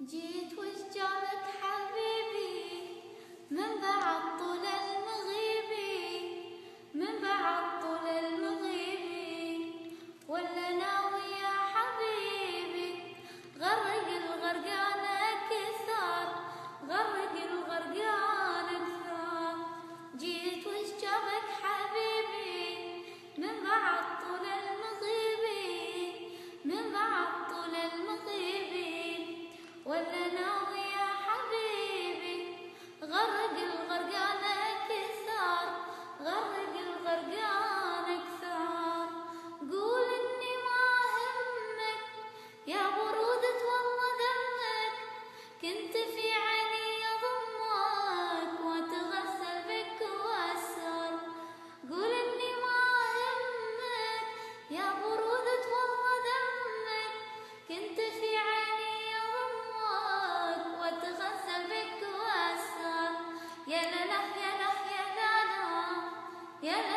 جيت وش جابك حبيبي من بعد طول المغيبي، من بعد طول المغيبي، ولا ناوي يا حبيبي غرق الغرقان كثار، غرق الغرقان كثار. جيت وش جابك حبيبي من بعد طول المغيبي، من بعد طول المغيبي، ولا ناوي يا حبيبي غرق الغرقان كثار، غرق الغرقان كثار. قول اني ما همك يا برودة والله دمك، كنت في عيني اضمك واتغسل بك واسهر. قول اني ما همك يا برودة والله دمك، كنت في عيني اضمك واتغسل بك واسهر. يا لا لا يا لا يا لا لا يا لا